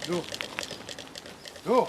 Du. Du.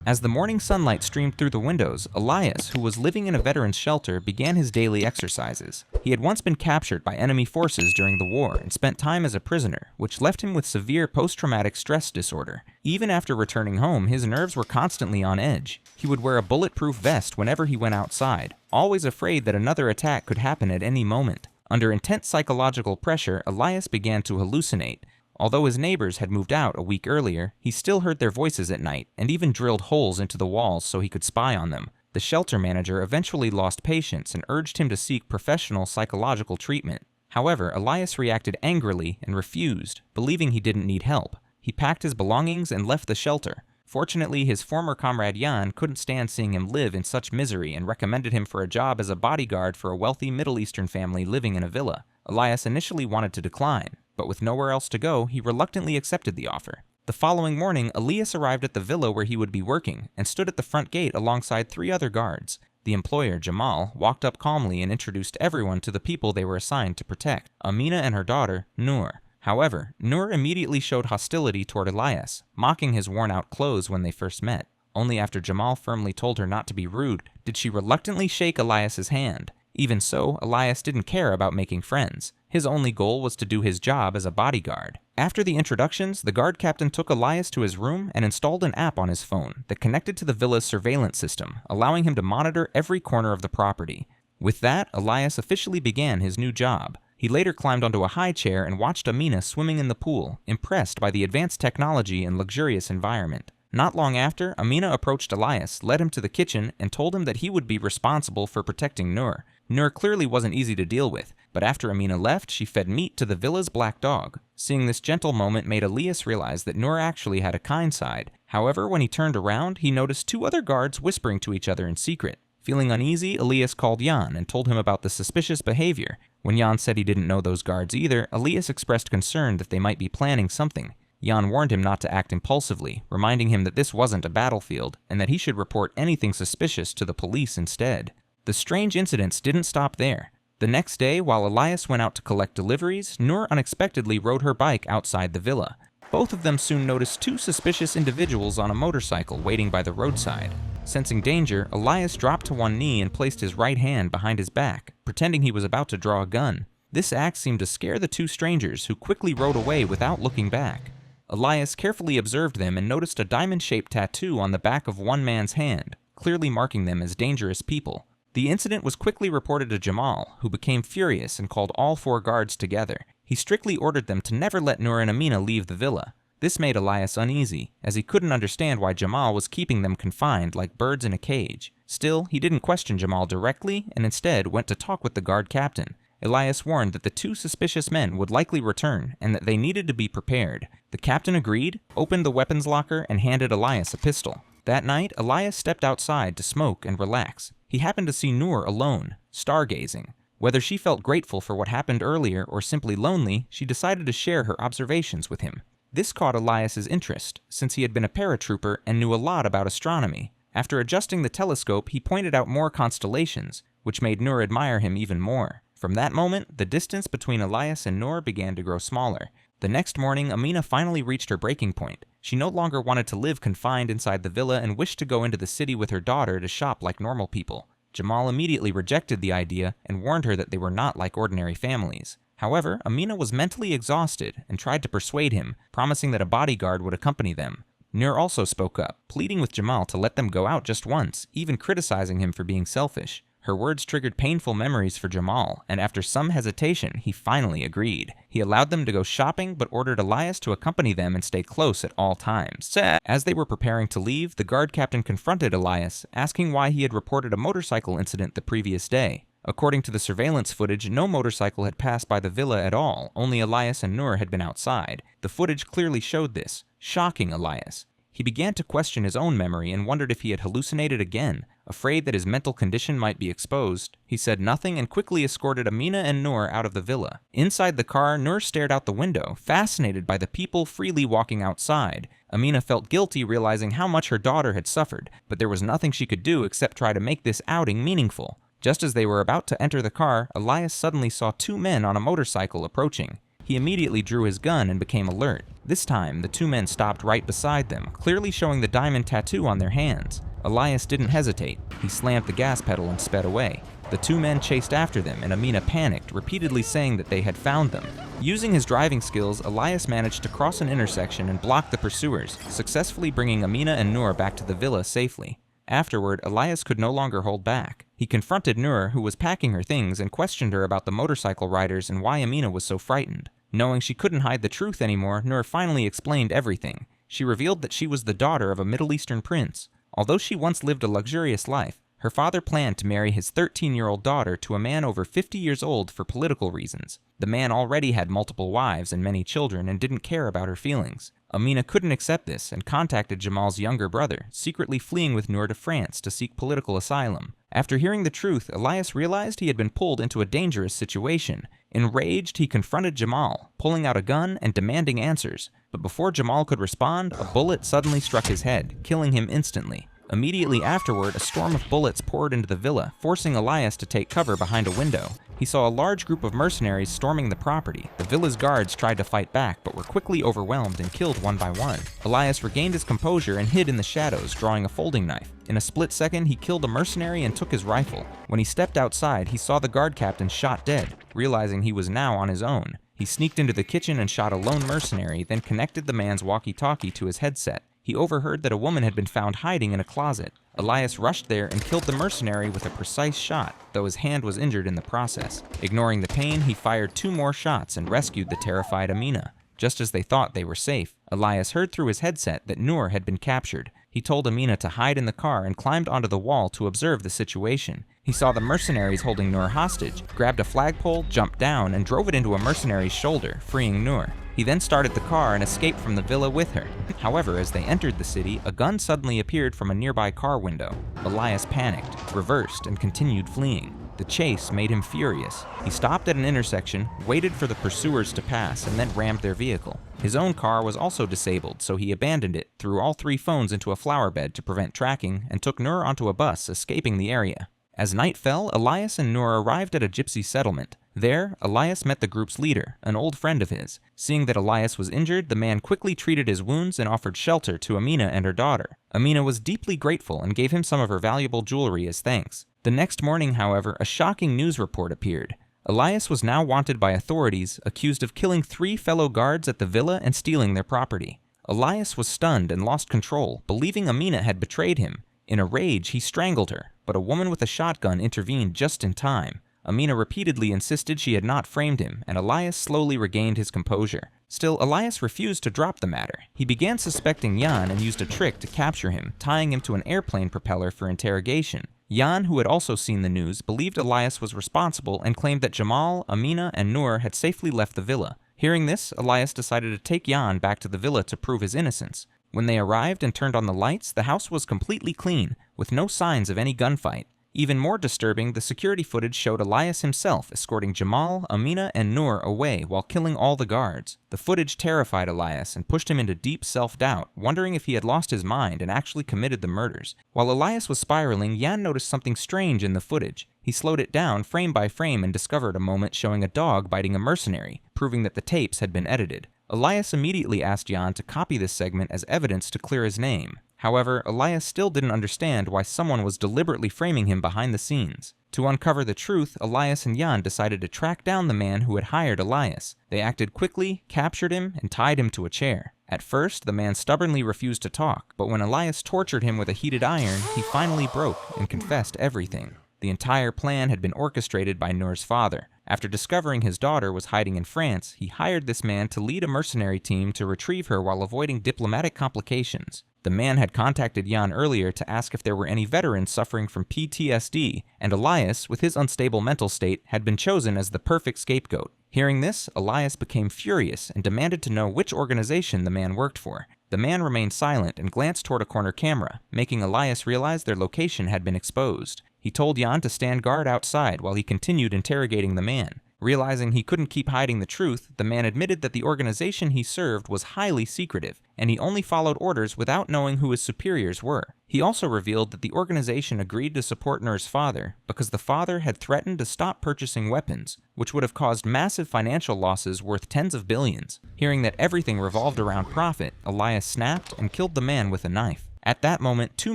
As the morning sunlight streamed through the windows, Elyas, who was living in a veteran's shelter, began his daily exercises. He had once been captured by enemy forces during the war and spent time as a prisoner, which left him with severe post-traumatic stress disorder. Even after returning home, his nerves were constantly on edge. He would wear a bulletproof vest whenever he went outside, always afraid that another attack could happen at any moment. Under intense psychological pressure, Elyas began to hallucinate. Although his neighbors had moved out a week earlier, he still heard their voices at night and even drilled holes into the walls so he could spy on them. The shelter manager eventually lost patience and urged him to seek professional psychological treatment. However, Elyas reacted angrily and refused, believing he didn't need help. He packed his belongings and left the shelter. Fortunately, his former comrade Jan couldn't stand seeing him live in such misery and recommended him for a job as a bodyguard for a wealthy Middle Eastern family living in a villa. Elyas initially wanted to decline, but with nowhere else to go, he reluctantly accepted the offer. The following morning, Elyas arrived at the villa where he would be working and stood at the front gate alongside 3 other guards. The employer, Jamal, walked up calmly and introduced everyone to the people they were assigned to protect, Amina and her daughter, Noor. However, Noor immediately showed hostility toward Elyas, mocking his worn-out clothes when they first met. Only after Jamal firmly told her not to be rude did she reluctantly shake Elyas's hand. Even so, Elyas didn't care about making friends. His only goal was to do his job as a bodyguard. After the introductions, the guard captain took Elyas to his room and installed an app on his phone that connected to the villa's surveillance system, allowing him to monitor every corner of the property. With that, Elyas officially began his new job. He later climbed onto a high chair and watched Amina swimming in the pool, impressed by the advanced technology and luxurious environment. Not long after, Amina approached Elyas, led him to the kitchen, and told him that he would be responsible for protecting Noor. Noor clearly wasn't easy to deal with, but after Amina left, she fed meat to the villa's black dog. Seeing this gentle moment made Elyas realize that Noor actually had a kind side. However, when he turned around, he noticed 2 other guards whispering to each other in secret. Feeling uneasy, Elyas called Jan and told him about the suspicious behavior. When Jan said he didn't know those guards either, Elyas expressed concern that they might be planning something. Jan warned him not to act impulsively, reminding him that this wasn't a battlefield, and that he should report anything suspicious to the police instead. The strange incidents didn't stop there. The next day, while Elyas went out to collect deliveries, Noor unexpectedly rode her bike outside the villa. Both of them soon noticed 2 suspicious individuals on a motorcycle waiting by the roadside. Sensing danger, Elyas dropped to one knee and placed his right hand behind his back, pretending he was about to draw a gun. This act seemed to scare the 2 strangers, who quickly rode away without looking back. Elyas carefully observed them and noticed a diamond-shaped tattoo on the back of one man's hand, clearly marking them as dangerous people. The incident was quickly reported to Jamal, who became furious and called all 4 guards together. He strictly ordered them to never let Noor and Amina leave the villa. This made Elyas uneasy, as he couldn't understand why Jamal was keeping them confined like birds in a cage. Still, he didn't question Jamal directly and instead went to talk with the guard captain. Elyas warned that the 2 suspicious men would likely return and that they needed to be prepared. The captain agreed, opened the weapons locker, and handed Elyas a pistol. That night, Elyas stepped outside to smoke and relax. He happened to see Noor alone, stargazing. Whether she felt grateful for what happened earlier or simply lonely, she decided to share her observations with him. This caught Elyas's interest, since he had been a paratrooper and knew a lot about astronomy. After adjusting the telescope, he pointed out more constellations, which made Noor admire him even more. From that moment, the distance between Elyas and Noor began to grow smaller. The next morning, Amina finally reached her breaking point. She no longer wanted to live confined inside the villa and wished to go into the city with her daughter to shop like normal people. Jamal immediately rejected the idea and warned her that they were not like ordinary families. However, Amina was mentally exhausted and tried to persuade him, promising that a bodyguard would accompany them. Noor also spoke up, pleading with Jamal to let them go out just once, even criticizing him for being selfish. Her words triggered painful memories for Jamal, and after some hesitation, he finally agreed. He allowed them to go shopping, but ordered Elyas to accompany them and stay close at all times. As they were preparing to leave, the guard captain confronted Elyas, asking why he had reported a motorcycle incident the previous day. According to the surveillance footage, no motorcycle had passed by the villa at all, only Elyas and Noor had been outside. The footage clearly showed this, shocking Elyas. He began to question his own memory and wondered if he had hallucinated again. Afraid that his mental condition might be exposed, he said nothing and quickly escorted Amina and Noor out of the villa. Inside the car, Noor stared out the window, fascinated by the people freely walking outside. Amina felt guilty realizing how much her daughter had suffered, but there was nothing she could do except try to make this outing meaningful. Just as they were about to enter the car, Elyas suddenly saw two men on a motorcycle approaching. He immediately drew his gun and became alert. This time, the two men stopped right beside them, clearly showing the diamond tattoo on their hands. Elyas didn't hesitate. He slammed the gas pedal and sped away. The two men chased after them, and Amina panicked, repeatedly saying that they had found them. Using his driving skills, Elyas managed to cross an intersection and block the pursuers, successfully bringing Amina and Noor back to the villa safely. Afterward, Elyas could no longer hold back. He confronted Noor, who was packing her things, and questioned her about the motorcycle riders and why Amina was so frightened. Knowing she couldn't hide the truth anymore, Noor finally explained everything. She revealed that she was the daughter of a Middle Eastern prince. Although she once lived a luxurious life, her father planned to marry his 13-year-old daughter to a man over 50 years old for political reasons. The man already had multiple wives and many children and didn't care about her feelings. Amina couldn't accept this and contacted Jamal's younger brother, secretly fleeing with Noor to France to seek political asylum. After hearing the truth, Elyas realized he had been pulled into a dangerous situation. Enraged, he confronted Jamal, pulling out a gun and demanding answers. But before Jamal could respond, a bullet suddenly struck his head, killing him instantly. Immediately afterward, a storm of bullets poured into the villa, forcing Elyas to take cover behind a window. He saw a large group of mercenaries storming the property. The villa's guards tried to fight back, but were quickly overwhelmed and killed one by one. Elyas regained his composure and hid in the shadows, drawing a folding knife. In a split second, he killed a mercenary and took his rifle. When he stepped outside, he saw the guard captain shot dead. Realizing he was now on his own, he sneaked into the kitchen and shot a lone mercenary, then connected the man's walkie-talkie to his headset. He overheard that a woman had been found hiding in a closet. Elyas rushed there and killed the mercenary with a precise shot, though his hand was injured in the process. Ignoring the pain, he fired 2 more shots and rescued the terrified Amina. Just as they thought they were safe, Elyas heard through his headset that Noor had been captured. He told Amina to hide in the car and climbed onto the wall to observe the situation. He saw the mercenaries holding Noor hostage, grabbed a flagpole, jumped down, and drove it into a mercenary's shoulder, freeing Noor. He then started the car and escaped from the villa with her. However, as they entered the city, a gun suddenly appeared from a nearby car window. Elyas panicked, reversed, and continued fleeing. The chase made him furious. He stopped at an intersection, waited for the pursuers to pass, and then rammed their vehicle. His own car was also disabled, so he abandoned it, threw all 3 phones into a flower bed to prevent tracking, and took Noor onto a bus, escaping the area. As night fell, Elyas and Noor arrived at a gypsy settlement. There, Elyas met the group's leader, an old friend of his. Seeing that Elyas was injured, the man quickly treated his wounds and offered shelter to Amina and her daughter. Amina was deeply grateful and gave him some of her valuable jewelry as thanks. The next morning, however, a shocking news report appeared. Elyas was now wanted by authorities, accused of killing 3 fellow guards at the villa and stealing their property. Elyas was stunned and lost control, believing Amina had betrayed him. In a rage, he strangled her, but a woman with a shotgun intervened just in time. Amina repeatedly insisted she had not framed him, and Elyas slowly regained his composure. Still, Elyas refused to drop the matter. He began suspecting Jan and used a trick to capture him, tying him to an airplane propeller for interrogation. Jan, who had also seen the news, believed Elyas was responsible and claimed that Jamal, Amina, and Noor had safely left the villa. Hearing this, Elyas decided to take Jan back to the villa to prove his innocence. When they arrived and turned on the lights, the house was completely clean, with no signs of any gunfight. Even more disturbing, the security footage showed Elyas himself escorting Jamal, Amina, and Noor away while killing all the guards. The footage terrified Elyas and pushed him into deep self-doubt, wondering if he had lost his mind and actually committed the murders. While Elyas was spiraling, Jan noticed something strange in the footage. He slowed it down frame by frame and discovered a moment showing a dog biting a mercenary, proving that the tapes had been edited. Elyas immediately asked Jan to copy this segment as evidence to clear his name. However, Elyas still didn't understand why someone was deliberately framing him behind the scenes. To uncover the truth, Elyas and Jan decided to track down the man who had hired Elyas. They acted quickly, captured him, and tied him to a chair. At first, the man stubbornly refused to talk, but when Elyas tortured him with a heated iron, he finally broke and confessed everything. The entire plan had been orchestrated by Noor's father. After discovering his daughter was hiding in France, he hired this man to lead a mercenary team to retrieve her while avoiding diplomatic complications. The man had contacted Jan earlier to ask if there were any veterans suffering from PTSD, and Elyas, with his unstable mental state, had been chosen as the perfect scapegoat. Hearing this, Elyas became furious and demanded to know which organization the man worked for. The man remained silent and glanced toward a corner camera, making Elyas realize their location had been exposed. He told Jan to stand guard outside while he continued interrogating the man. Realizing he couldn't keep hiding the truth, the man admitted that the organization he served was highly secretive, and he only followed orders without knowing who his superiors were. He also revealed that the organization agreed to support Nur's father because the father had threatened to stop purchasing weapons, which would have caused massive financial losses worth tens of billions. Hearing that everything revolved around profit, Elyas snapped and killed the man with a knife. At that moment, 2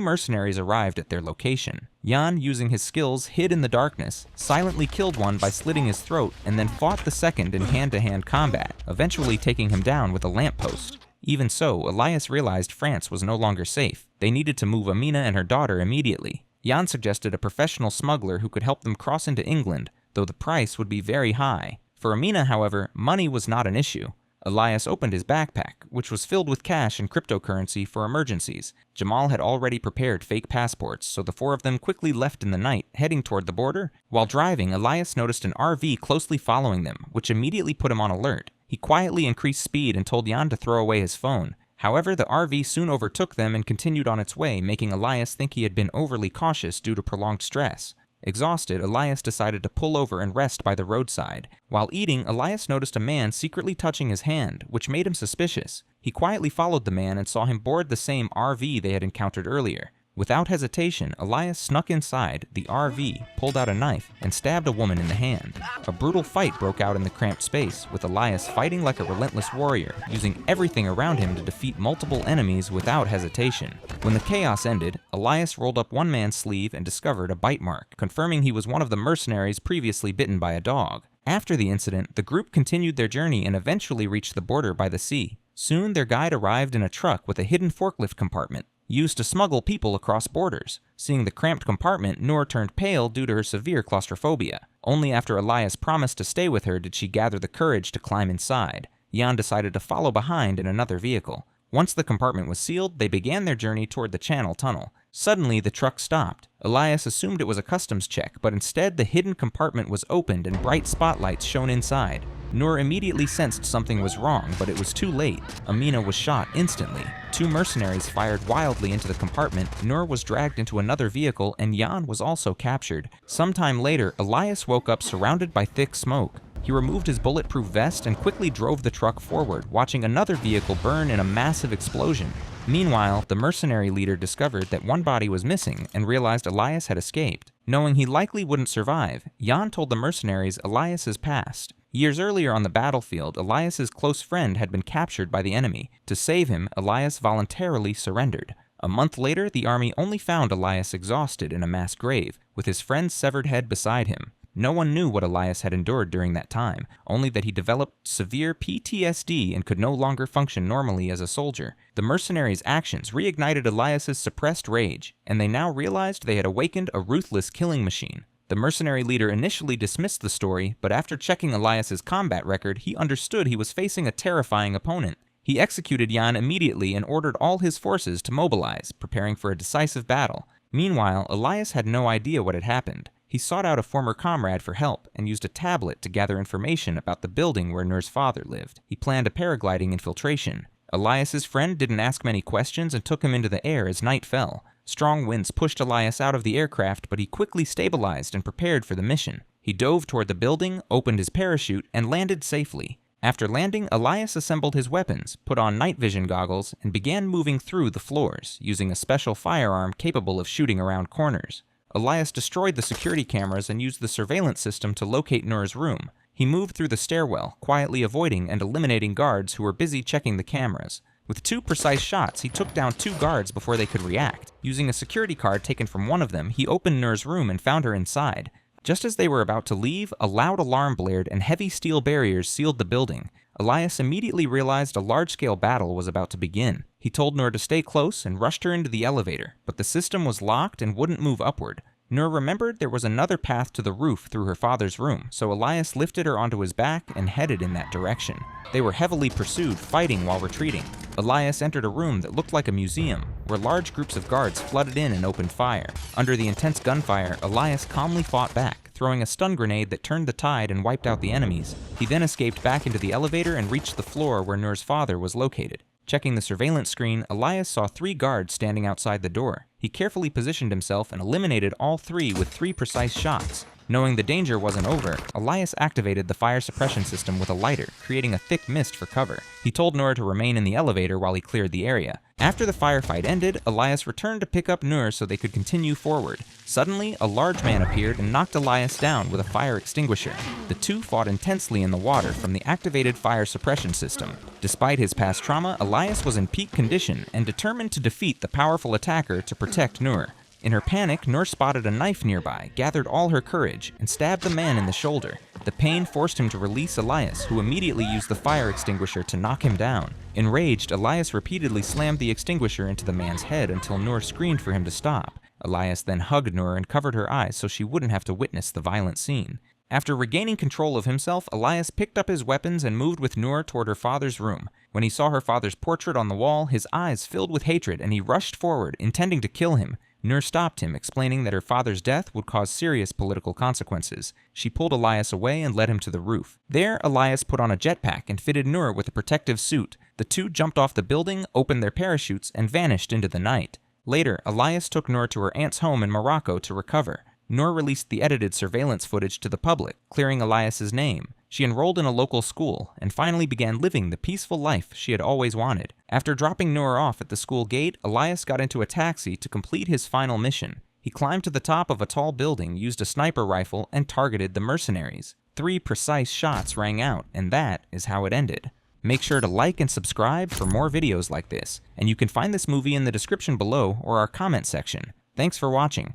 mercenaries arrived at their location. Jan, using his skills, hid in the darkness, silently killed one by slitting his throat, and then fought the second in hand-to-hand combat, eventually taking him down with a lamppost. Even so, Elyas realized France was no longer safe. They needed to move Amina and her daughter immediately. Jan suggested a professional smuggler who could help them cross into England, though the price would be very high. For Amina, however, money was not an issue. Elyas opened his backpack, which was filled with cash and cryptocurrency for emergencies. Jamal had already prepared fake passports, so the 4 of them quickly left in the night, heading toward the border. While driving, Elyas noticed an RV closely following them, which immediately put him on alert. He quietly increased speed and told Jan to throw away his phone. However, the RV soon overtook them and continued on its way, making Elyas think he had been overly cautious due to prolonged stress. Exhausted, Elyas decided to pull over and rest by the roadside. While eating, Elyas noticed a man secretly touching his hand, which made him suspicious. He quietly followed the man and saw him board the same RV they had encountered earlier. Without hesitation, Elyas snuck inside the RV, pulled out a knife, and stabbed a woman in the hand. A brutal fight broke out in the cramped space, with Elyas fighting like a relentless warrior, using everything around him to defeat multiple enemies without hesitation. When the chaos ended, Elyas rolled up one man's sleeve and discovered a bite mark, confirming he was one of the mercenaries previously bitten by a dog. After the incident, the group continued their journey and eventually reached the border by the sea. Soon their guide arrived in a truck with a hidden forklift compartment, used to smuggle people across borders. Seeing the cramped compartment, Noor turned pale due to her severe claustrophobia. Only after Elyas promised to stay with her did she gather the courage to climb inside. Jan decided to follow behind in another vehicle. Once the compartment was sealed, they began their journey toward the Channel Tunnel. Suddenly, the truck stopped. Elyas assumed it was a customs check, but instead the hidden compartment was opened and bright spotlights shone inside. Noor immediately sensed something was wrong, but it was too late. Amina was shot instantly. 2 mercenaries fired wildly into the compartment, Noor was dragged into another vehicle, and Jan was also captured. Sometime later, Elyas woke up surrounded by thick smoke. He removed his bulletproof vest and quickly drove the truck forward, watching another vehicle burn in a massive explosion. Meanwhile, the mercenary leader discovered that one body was missing and realized Elyas had escaped. Knowing he likely wouldn't survive, Jan told the mercenaries Elyas's past. Years earlier on the battlefield, Elyas's close friend had been captured by the enemy. To save him, Elyas voluntarily surrendered. A month later, the army only found Elyas exhausted in a mass grave, with his friend's severed head beside him. No one knew what Elyas had endured during that time, only that he developed severe PTSD and could no longer function normally as a soldier. The mercenaries' actions reignited Elyas's suppressed rage, and they now realized they had awakened a ruthless killing machine. The mercenary leader initially dismissed the story, but after checking Elyas's combat record, he understood he was facing a terrifying opponent. He executed Jan immediately and ordered all his forces to mobilize, preparing for a decisive battle. Meanwhile, Elyas had no idea what had happened. He sought out a former comrade for help and used a tablet to gather information about the building where Nur's father lived. He planned a paragliding infiltration. Elyas's friend didn't ask many questions and took him into the air as night fell. Strong winds pushed Elyas out of the aircraft, but he quickly stabilized and prepared for the mission. He dove toward the building, opened his parachute, and landed safely. After landing, Elyas assembled his weapons, put on night vision goggles, and began moving through the floors, using a special firearm capable of shooting around corners. Elyas destroyed the security cameras and used the surveillance system to locate Nur's room. He moved through the stairwell, quietly avoiding and eliminating guards who were busy checking the cameras. With 2 precise shots, he took down 2 guards before they could react. Using a security card taken from one of them, he opened Nur's room and found her inside. Just as they were about to leave, a loud alarm blared and heavy steel barriers sealed the building. Elyas immediately realized a large-scale battle was about to begin. He told Nur to stay close and rushed her into the elevator, but the system was locked and wouldn't move upward. Nur remembered there was another path to the roof through her father's room, so Elyas lifted her onto his back and headed in that direction. They were heavily pursued, fighting while retreating. Elyas entered a room that looked like a museum, where large groups of guards flooded in and opened fire. Under the intense gunfire, Elyas calmly fought back, throwing a stun grenade that turned the tide and wiped out the enemies. He then escaped back into the elevator and reached the floor where Nur's father was located. Checking the surveillance screen, Elyas saw 3 guards standing outside the door. He carefully positioned himself and eliminated all 3 with 3 precise shots. Knowing the danger wasn't over, Elyas activated the fire suppression system with a lighter, creating a thick mist for cover. He told Noor to remain in the elevator while he cleared the area. After the firefight ended, Elyas returned to pick up Noor so they could continue forward. Suddenly, a large man appeared and knocked Elyas down with a fire extinguisher. The two fought intensely in the water from the activated fire suppression system. Despite his past trauma, Elyas was in peak condition and determined to defeat the powerful attacker to protect Noor. In her panic, Noor spotted a knife nearby, gathered all her courage, and stabbed the man in the shoulder. The pain forced him to release Elyas, who immediately used the fire extinguisher to knock him down. Enraged, Elyas repeatedly slammed the extinguisher into the man's head until Noor screamed for him to stop. Elyas then hugged Noor and covered her eyes so she wouldn't have to witness the violent scene. After regaining control of himself, Elyas picked up his weapons and moved with Noor toward her father's room. When he saw her father's portrait on the wall, his eyes filled with hatred and he rushed forward, intending to kill him. Noor stopped him, explaining that her father's death would cause serious political consequences. She pulled Elyas away and led him to the roof. There, Elyas put on a jetpack and fitted Noor with a protective suit. The two jumped off the building, opened their parachutes, and vanished into the night. Later, Elyas took Noor to her aunt's home in Morocco to recover. Noor released the edited surveillance footage to the public, clearing Elyas's name. She enrolled in a local school and finally began living the peaceful life she had always wanted. After dropping Noor off at the school gate, Elyas got into a taxi to complete his final mission. He climbed to the top of a tall building, used a sniper rifle, and targeted the mercenaries. 3 precise shots rang out, and that is how it ended. Make sure to like and subscribe for more videos like this, and you can find this movie in the description below or our comment section. Thanks for watching.